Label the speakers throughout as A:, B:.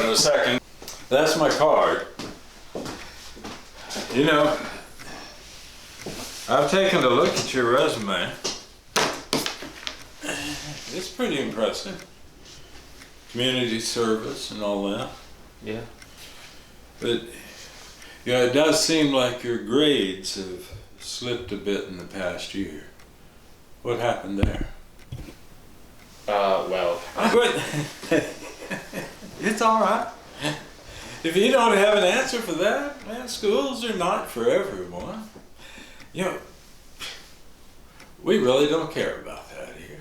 A: in a second. That's my card. You know, I've taken a look at your resume. It's pretty impressive. Community service and all that.
B: Yeah.
A: But, you know, it does seem like your grades have slipped a bit in the past year. What happened there?
B: Well.
A: It's all right. If you don't have an answer for that, man, schools are not for everyone. You know, we really don't care about that here.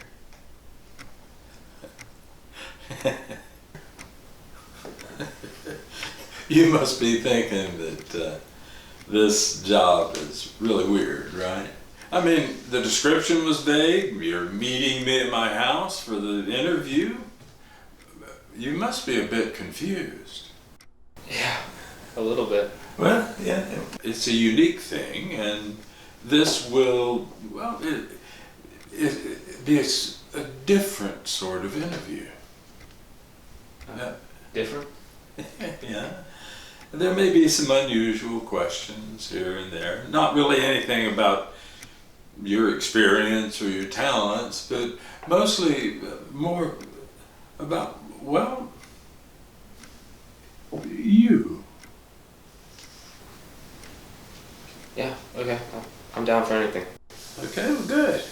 A: You must be thinking that this job is really weird, right? I mean, the description was vague. You're meeting me at my house for the interview. You must be a bit confused.
B: Yeah, a little bit.
A: Well, yeah, it's a unique thing, and this will, well, it be a different sort of interview.
B: Different?
A: Yeah. There may be some unusual questions here and there. Not really anything about your experience or your talents, but mostly more about, well, you.
B: Yeah, okay. I'm down for anything.
A: Okay, well, good.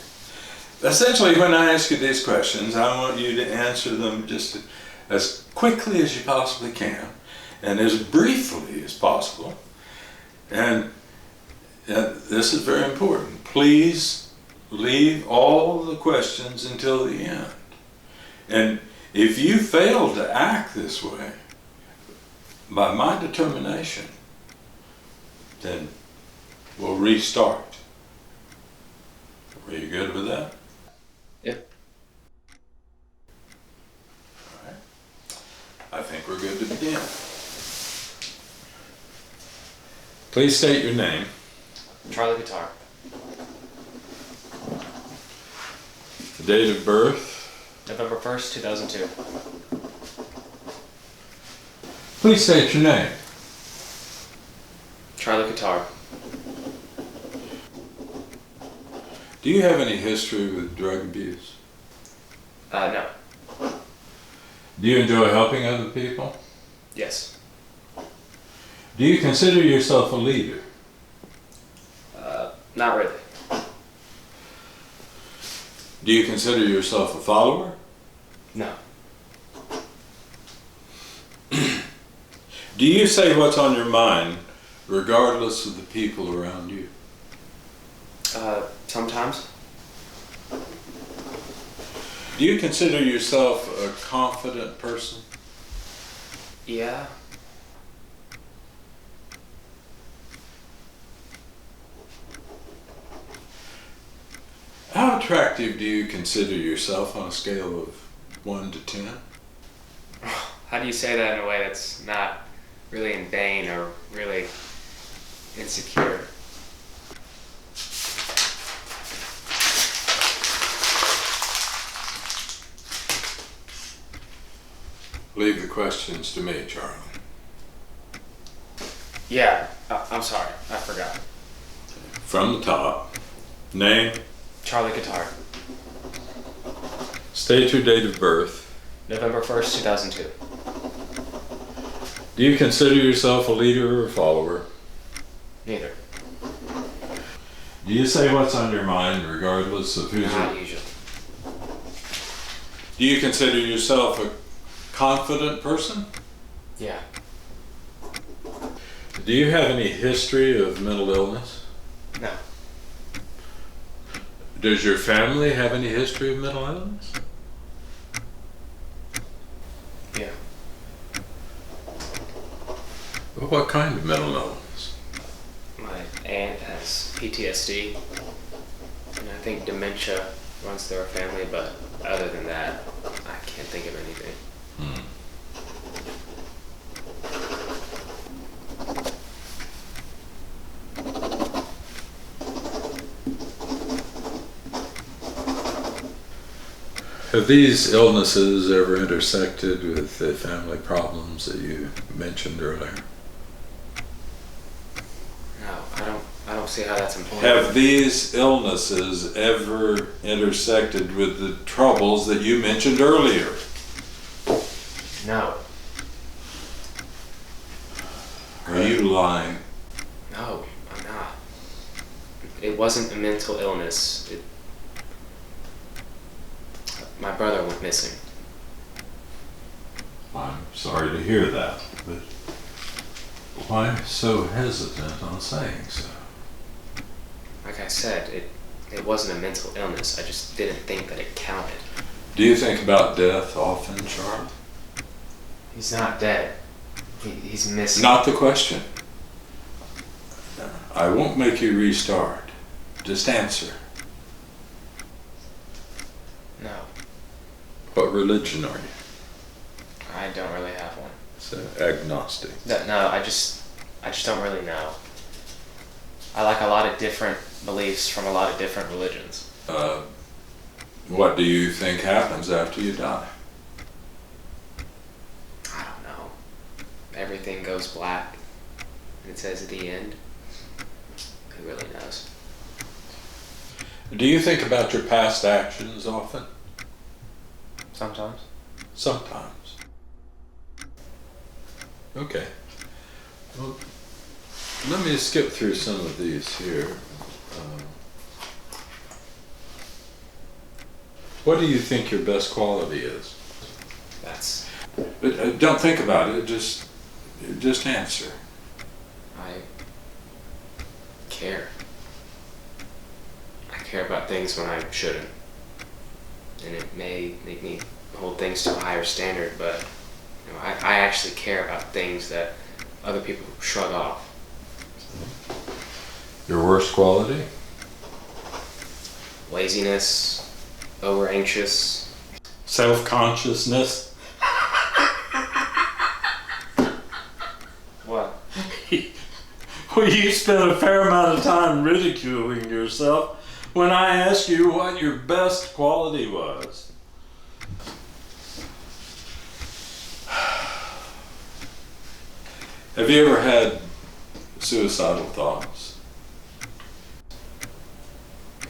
A: Essentially, when I ask you these questions, I want you to answer them just as quickly as you possibly can and as briefly as possible. And this is very important. Please leave all the questions until the end. And if you fail to act this way, by my determination, then we'll restart. Are you good with that?
B: Yep.
A: All right. I think we're good to begin. Please state your name.
B: Charlie Guitar.
A: The date of birth.
B: November 1st, 2002.
A: Please state your name.
B: Charlie Guitar.
A: Do you have any history with drug abuse?
B: No.
A: Do you enjoy helping other people?
B: Yes.
A: Do you consider yourself a leader?
B: Not really.
A: Do you consider yourself a follower?
B: No.
A: Do you say what's on your mind regardless of the people around you?
B: Sometimes.
A: Do you consider yourself a confident person?
B: Yeah.
A: How attractive do you consider yourself on a scale of 1 to 10?
B: How do you say that in a way that's not really in vain or really insecure?
A: Leave the questions to me, Charlie.
B: Yeah, I'm sorry, I forgot.
A: From the top. Name.
B: Charlie Guitar.
A: State your date of birth.
B: November 1st, 2002.
A: Do you consider yourself a leader or a follower?
B: Neither.
A: Do you say what's on your mind regardless of who's
B: Not usually.
A: Do you consider yourself a confident person?
B: Yeah.
A: Do you have any history of mental illness?
B: No.
A: Does your family have any history of mental illness?
B: Yeah.
A: Well, what kind of mental illness?
B: My aunt has PTSD, and I think dementia runs through our family, but other than that, I can't think of anything.
A: Have these illnesses ever intersected with the family problems that you mentioned earlier?
B: No, I don't see how that's important.
A: Have these illnesses ever intersected with the troubles that you mentioned earlier?
B: No.
A: Are you lying?
B: No, I'm not. It wasn't a mental illness. My brother went missing.
A: I'm sorry to hear that, but why so hesitant on saying so?
B: Like I said, it wasn't a mental illness. I just didn't think that it counted.
A: Do you think about death often, Charlie?
B: He's not dead. He's missing.
A: Not the question. I won't make you restart. Just answer.
B: No,
A: What religion are you?
B: I don't really have one.
A: So agnostic.
B: No, I just don't really know. I like a lot of different beliefs from a lot of different religions.
A: What do you think happens after you die?
B: I don't know. Everything goes black, and it says at the end. Who really knows?
A: Do you think about your past actions often?
B: Sometimes.
A: Sometimes. Okay. Well, let me skip through some of these here. What do you think your best quality is?
B: That's.
A: But don't think about it. Just answer.
B: I care. I care about things when I shouldn't. And it may make me hold things to a higher standard, but I actually care about things that other people shrug off.
A: Your worst quality?
B: Laziness, over anxious.
A: Self-consciousness.
B: What?
A: Well, you spent a fair amount of time ridiculing yourself when I asked you what your best quality was. Have you ever had suicidal thoughts?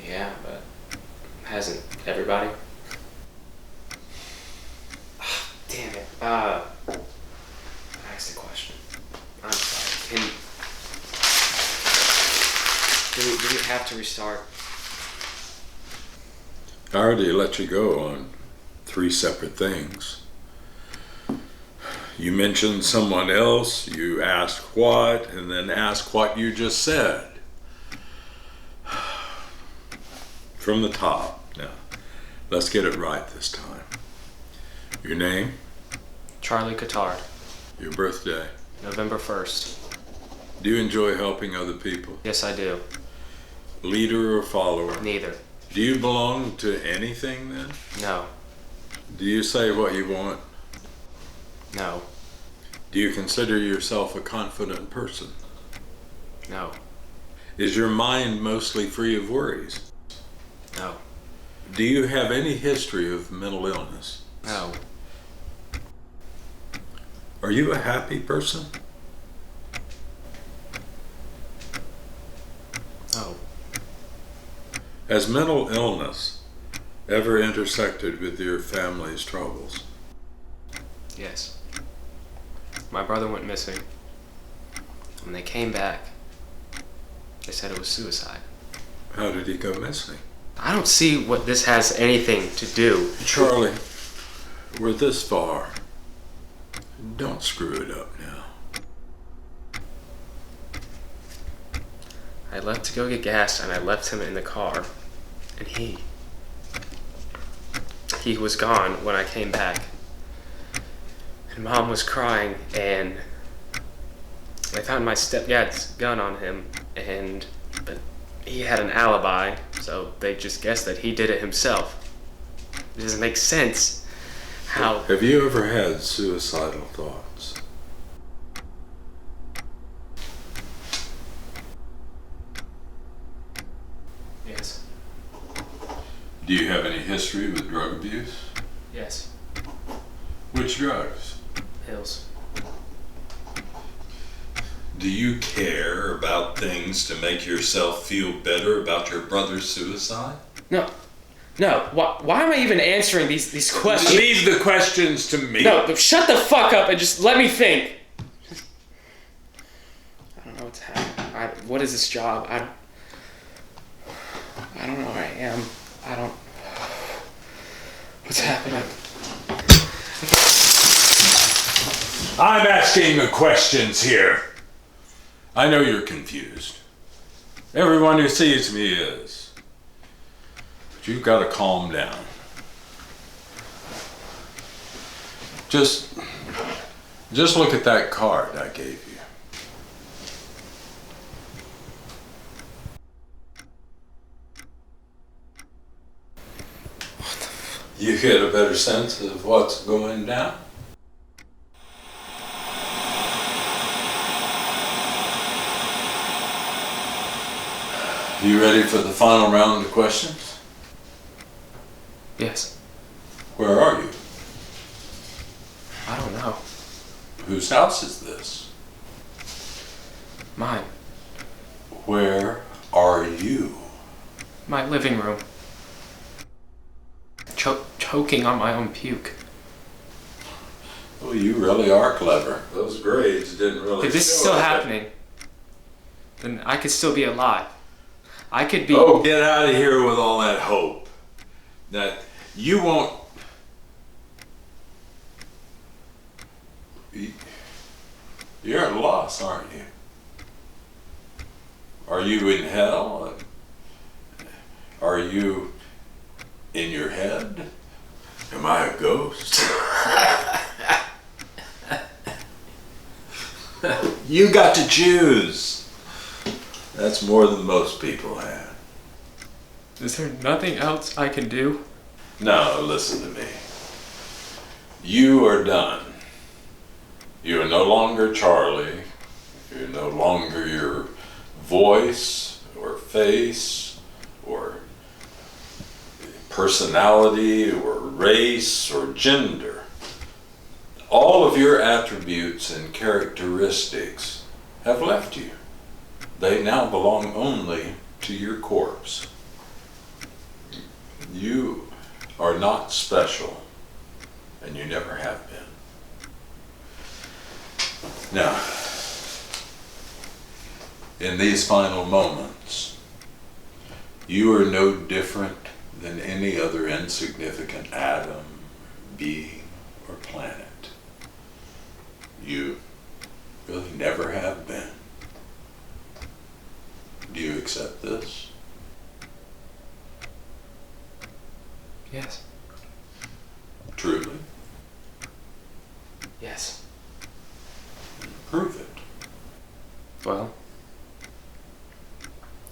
B: Yeah, but hasn't everybody? Damn it. Ask the question. I'm sorry. Do we have to restart?
A: I already let you go on 3 separate things. You mentioned someone else, you asked what, and then asked what you just said. From the top. Now, let's get it right this time. Your name?
B: Charlie Cotard,
A: Your birthday?
B: November 1st.
A: Do you enjoy helping other people?
B: Yes, I do.
A: Leader or follower?
B: Neither.
A: Do you belong to anything then?
B: No.
A: Do you say what you want?
B: No.
A: Do you consider yourself a confident person?
B: No.
A: Is your mind mostly free of worries?
B: No.
A: Do you have any history of mental illness?
B: No.
A: Are you a happy person?
B: No.
A: Has mental illness ever intersected with your family's troubles?
B: Yes. My brother went missing. When they came back, they said it was suicide.
A: How did he go missing?
B: I don't see what this has anything to do.
A: Charlie, we're this far. Don't screw it up now.
B: I left to go get gas and I left him in the car. And he was gone when I came back. And Mom was crying and they found my stepdad's gun on him but he had an alibi, so they just guessed that he did it himself. It doesn't make sense how...
A: Have you ever had suicidal thoughts?
B: Yes.
A: Do you have any history with drug abuse?
B: Yes.
A: Which drugs?
B: Pills.
A: Do you care about things to make yourself feel better about your brother's suicide?
B: No. No. Why am I even answering these questions?
A: Leave the questions to me.
B: No, shut the fuck up and just let me think. I don't know what's happening. What is this job? I don't know where I am. What's happening?
A: I'm asking the questions here. I know you're confused. Everyone who sees me is. But you've got to calm down. Just look at that card I gave you. You get a better sense of what's going down? You ready for the final round of questions?
B: Yes.
A: Where are you?
B: I don't know.
A: Whose house is this?
B: Mine.
A: Where are you?
B: My living room. Choking on my own puke.
A: Well, you really are clever. Those grades didn't really.
B: If this is still happening, then I could still be alive. I could be.
A: Oh, get out of here with all that hope. That you won't. You're at a loss, aren't you? Are you in hell? Are you in your head? Am I a ghost? You got to choose. That's more than most people have.
B: Is there nothing else I can do?
A: No, listen to me. You are done. You are no longer Charlie. You're no longer your voice or face or personality or race or gender. All of your attributes and characteristics have left you. They now belong only to your corpse. You are not special, and you never have been. Now, in these final moments, you are no different than any other insignificant atom, being, or planet. You really never have been. Do you accept this?
B: Yes.
A: Truly?
B: Yes.
A: Prove it.
B: Well,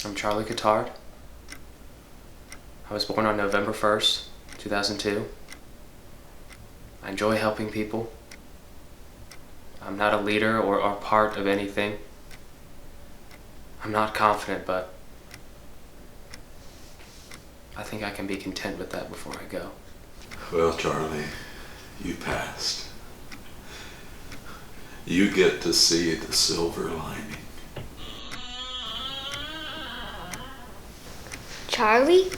B: I'm Charlie Cottard. I was born on November 1st, 2002. I enjoy helping people. I'm not a leader or part of anything. I'm not confident, but I think I can be content with that before I go.
A: Well, Charlie, you passed. You get to see the silver lining.
C: Charlie?